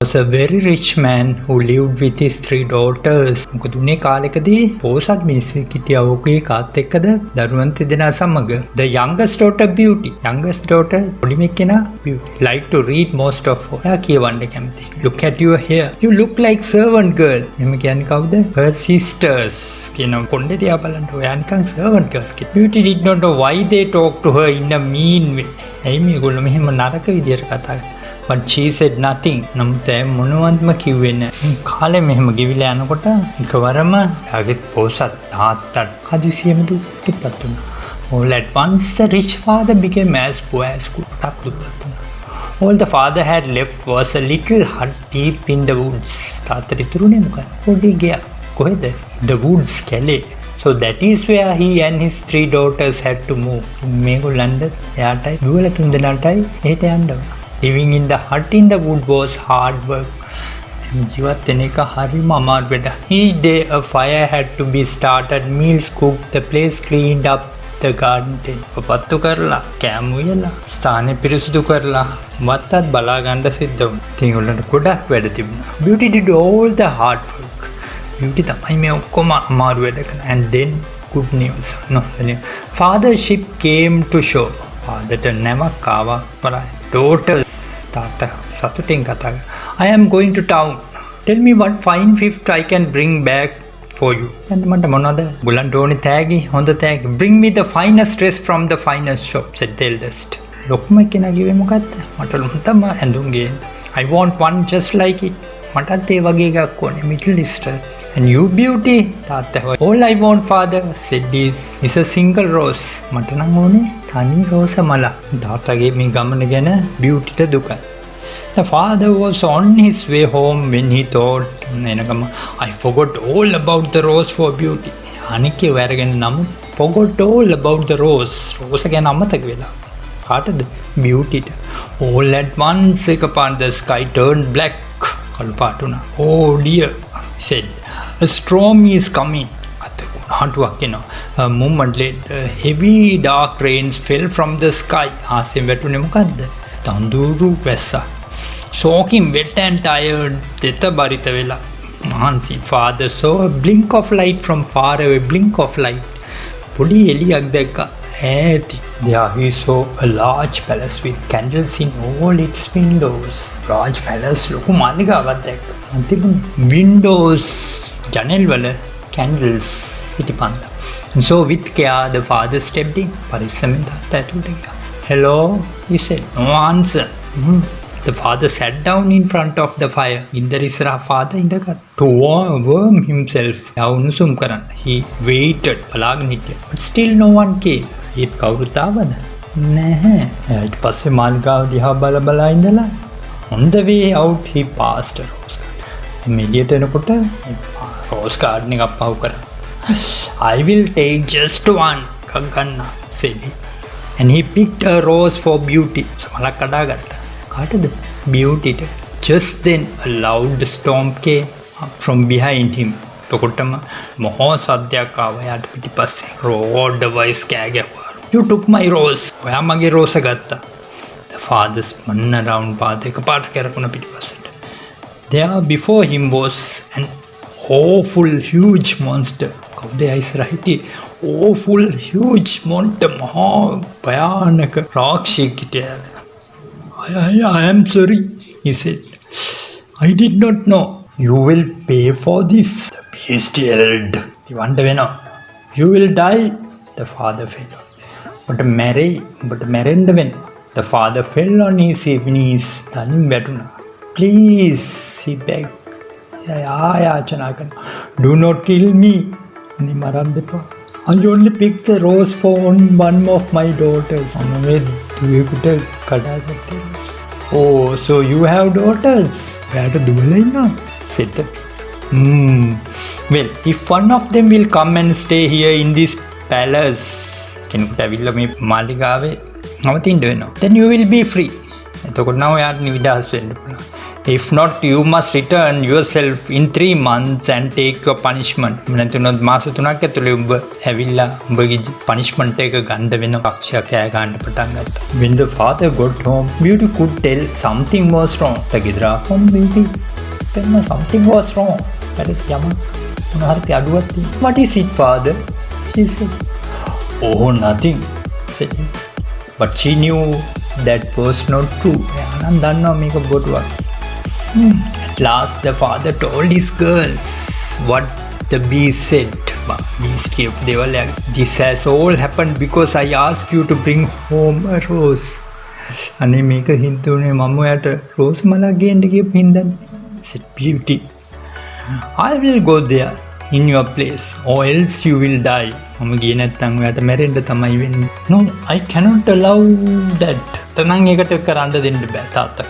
was a very rich man who lived with his 3 daughters. මොකද උනේ කාලෙකදී පොහොසත් මිනිස්සෙක් හිටියා ඔහුගේ කාත් එක්කද දරුවන් දෙදෙනා සමග. The youngest daughter Beauty. Youngest daughter පොඩිම කෙනා Beauty. Like to read most of her. එයා කියවන්න කැමති. Look at your hair. You look like servant girl. මෙහෙම කියන්නේ කවුද? Her sisters. කියන පොණ්ඩේ තියා බලන්න. ඔයා නිකන් servant girl කෙනෙක්. Beauty did not know why they talked to her in a mean way. ඇයි මේගොල්ලෝ මෙහෙම නරක විදියට කතා කරන්නේ? But she said nothing. නමුත් ඇය මොනවත්ම කිව්වේ නැහැ. කාලේ මෙහෙම ගිවිලා යනකොට එකවරම යාගේ පොහොසත් තාත්තට හදිසියෙම දුකටපත් වුණා. All at once the rich father became as poor as could. All the father had left was a little hut deep in the woods. තාත්තට ඉතුරුනේ මොකක්ද? පොඩි ගෙයක්. කොහෙද? The woods කැලේ. So that is where he and his 3 daughters had to move. මේගොල්ලන්ද එයාටයි දුවලා තුන් දෙනාටයි එහෙට යන්න ඕන. Living in the hut in the wood was hard work. ජීවත් වෙන එක හරිම අමාරු වැඩ. Each day a fire had to be started, meals cooked, the place cleaned up, the garden tended. පත්තු කරලා, කෑම උයලා, ස්ථානෙ පිරිසිදු කරලා, වත්තත් බලා ගන්න සිද්ධ වුණා. ඉතින් ඒගොල්ලන්ට ගොඩක් වැඩ තිබුණා. Beauty did all the hard work. Beauty තමයි මේ ඔක්කොම අමාරු වැඩ කරන. And then good news. No, father's ship came to shore. fatherට නැවක් ආවා බලන්න. Daughters, තාත්තා සතුටින් කතා කරා. I am going to town. Tell me what fine gift I can bring back for you. මට මොනවද? බුලන්ට ඕනි තෑගි, හොඳ තෑගි. Bring me the finest dress from the finest shop, said the eldest. ලොකුම කෙනා කිව්වේ මොකද්ද? මට හොඳම ඇඳුම් ගේන්න. I want one just like it. මටත් ඒ වගේ එකක් ඕනේ. Middle dress. And you Beauty, තාත්තා. All I want father said is a single rose. මට නම් ඕනේ තනි රෝස මල. තාත්තගේ මේ ගමන ගැන Beautyට දුකයි. The father was on his way home when he thought, I forgot all about the rose for Beauty. අනිකේ වරගෙන නම් forgot all about the rose. රෝස ගැන අමතක වෙලා. කාටද? Beautyට. All at once එකපාරට the sky turned black. කළු පාට වුණා. Oh dear, said. A storm is coming. හටුවක් එනවා. A moment later, heavy dark rains fell from the sky. ආසෙන් වැටුනේ මොකද්ද? තඳුරු වැස්සා. Soaking wet and tired, දෙත බරිත වෙලා. මහන්සි. Father saw a blink of light from far away. Blink of light. පොඩි එළියක් දැක්කා. ඈතින්. There he saw a large palace with candles in all its windows. large palace ලොකු මාලිගාවක් දැක්කා. අන්තිම windows ජනෙල් වල candles පිටිපන්ද. So with care the father stepped in. පරිස්සමෙන් තාත්තා ඇතුළට ගියා. Hello, he said. No answer. The father sat down in front of the fire. ඉන්දර ඉස්සරහා father ඉඳගත්තා. To warm himself. උණුසුම් කරන්න. He waited. බලාගෙන හිටියා. But still no one came. ඒත් කවුරුත් ආවද? නැහැ. ඊට පස්සේ මාලිගාව දිහා බලා ඉඳලා on the way out he passed a rose garden. මෙලියට එනකොට rose garden එකක් පහු කරා. I will take just one. එකක් ගන්න, said he. And he picked a rose for Beauty. මලක් කඩා ගත්තා. කාටද? Beautyට. Just then a loud storm came up from behind him. එතකොටම මහා සද්දයක් ආවා යාට පිටිපස්සේ. Roared a voice කෑ ගැහුවා. You took my rose. ඔයා මගේ රෝස ගත්තා. The father spun around පාත එකපාරට කරකුණ පිටිපස්සට. There before him was an awful huge monster. කවුද ඉස්සරහ හිටියේ? Awful huge monster. මහා භයානක රාක්ෂියෙක් හිටියා. I am sorry, he said. I did not know. You will pay for this, the beast yelled. You will die, the father fell on. But marry when the father fell on his knees. Please, he begged. Do not kill me. I only picked the rose for one of my daughters. Oh, so you have daughters? Said the prince. Well, if one of them will come and stay here in this palace, then you will be free. If not, you must return yourself in 3 months and take your punishment. නැතුනොත් මාස 3ක් ඇතුලේ ඔබ ඇවිල්ලා ඔබගේ punishment එක ගන්න වෙන පක්ෂය කෑ ගන්න පටන් ගත්තා. When the father got home, Beauty could tell something was wrong. ගෙදර home Beauty tell something was wrong. වැඩ යම මොනවාරි අඩුවක් තියෙනවා. What is it, father? She said, oh, nothing. said he. But she knew that was not true. එයානම් දන්නවා මේක බොරුවක්. At last the father told his girls what the beast said. Beast කියපු දේවල් this has all happened because I asked you to bring home a rose. අනේ මේක හිතුනේ මම ඔයාට රෝස් මලක් ගේන්න කියපු හින්දානේ. said Beauty. I will go there in your place or else you will die. මම ගියේ නැත්නම් ඔයාට මැරෙන්න තමයි වෙන්නේ. No, I cannot allow that. තනං ඒකට කරන්න දෙන්න බෑ තාත්තා.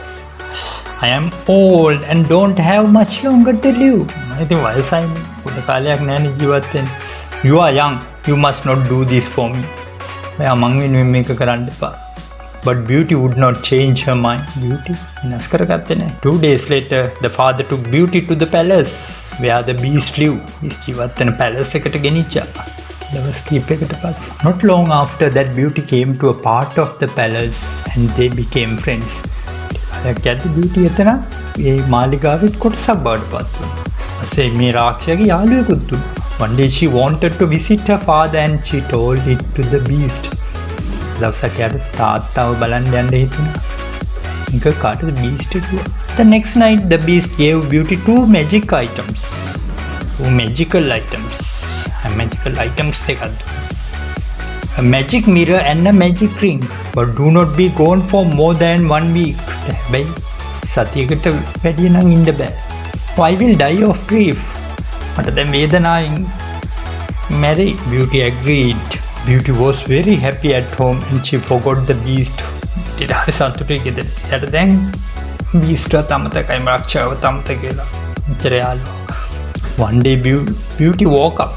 I am old and don't have much longer to live. ඉතින් වයසයි පොඩ කාලයක් නෑනේ ජීවත් වෙන්න. You are young. You must not do this for me. ඔයා මං වෙනුවෙන් මේක කරන්න එපා. But Beauty would not change her mind. Beauty වෙනස් කරගත්තේ නෑ. 2 days later, the father took Beauty to the palace where the beast lived. beast ජීවත් වෙන palace එකට ගෙනිච්චා. දවස් කීපයකට පස්සේ. Not long after that, Beauty came to a part of the palace and they became friends. ගැද්ද Beauty එතන ඒ මාලිගාවෙත් කොටසක් බවට පත් වුණා. ඊපස්සේ මේ රාක්ෂයාගේ යාළුවෙකුත් දුන්නා. One day she wanted to visit her father and she told it to the beast. දවසක් යාට තාත්තාව බලන්න යන්න හිතුණා. ඒක කාටද beast කිව්වා. The next night the beast gave Beauty 2 magic items. 2 magical items. magical items දෙකක් දුන්නා. A magic mirror and a magic ring. But do not be gone for more than 1 week. හැබැයි සතියකට වැඩිය නම් ඉන්න බෑ. I will die of grief. මට දැන් වේදනාවෙන් මැරෙයි. Beauty agreed. Beauty was very happy at home and she forgot the beast. ඊට හරි සතුටුයි ගෙදර. ඊට දැන් beastවත් අමතකයි රක්ෂාවත් අමතක කියලා. මෙච්චර යාළුවා. One day Beauty woke up.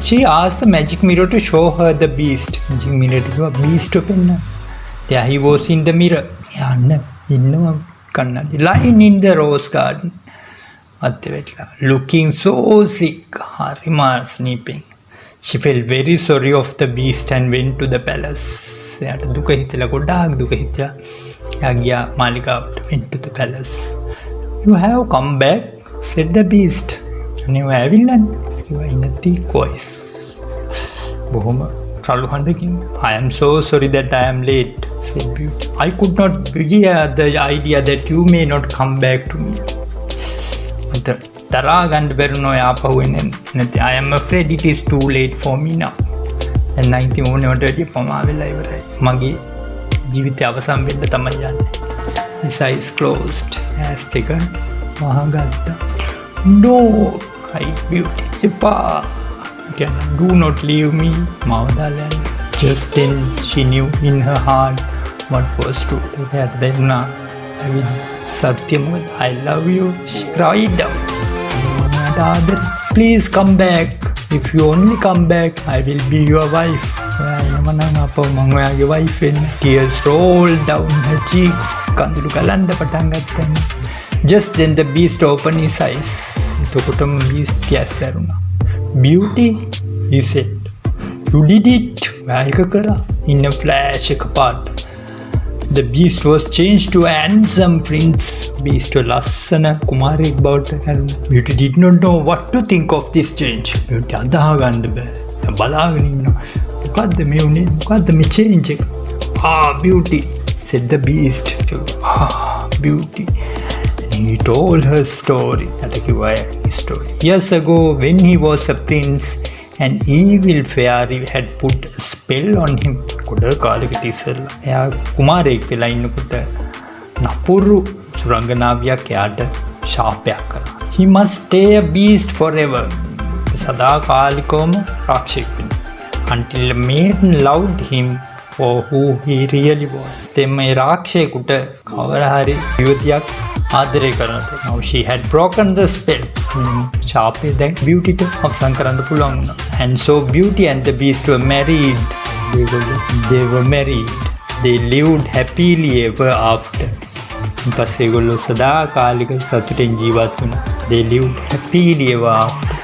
She asked the magic mirror to show her the beast. Magic mirror to beast open. There he was in the mirror. Lying in the rose garden. Looking so sick. Harima sleeping. She felt very sorry of the beast and went to the palace. Went to the palace. You have come back, said the beast. And you have villain. In a thick voice. I am so sorry that I am late, said Beauty. I could not bear the idea that you may not come back to me. I am afraid it is too late for me now. And his eyes closed as taken. No, cried Beauty. Do not leave me, Maudalan. Just then she knew in her heart what was true. I love you, she cried out. Please come back. If you only come back, I will be your wife. Tears rolled down her cheeks. Just then the beast opened his eyes. Beauty, he said, you did it. In a flash, the beast was changed to a handsome prince. Beast was lassana kumarik bawata karuna. Beauty did not know what to think of this change. Beauty adaha ganna ba. Balaගෙන ඉන්නවා. මොකද්ද මේ උනේ? මොකද්ද මේ change එක? Beauty, said the beast. Beauty. He told her story. Years ago, when he was a prince, an evil fairy had put a spell on him. He must stay a beast forever. Until a maiden loved him for who he really was. Now she had broken the spell. Beauty and so Beauty and the beast were married. They were married. They lived happily ever after. පස්සේ ඒගොල්ලෝ සදාකාලික සතුටෙන් ජීවත් වුණා. They lived happily ever after.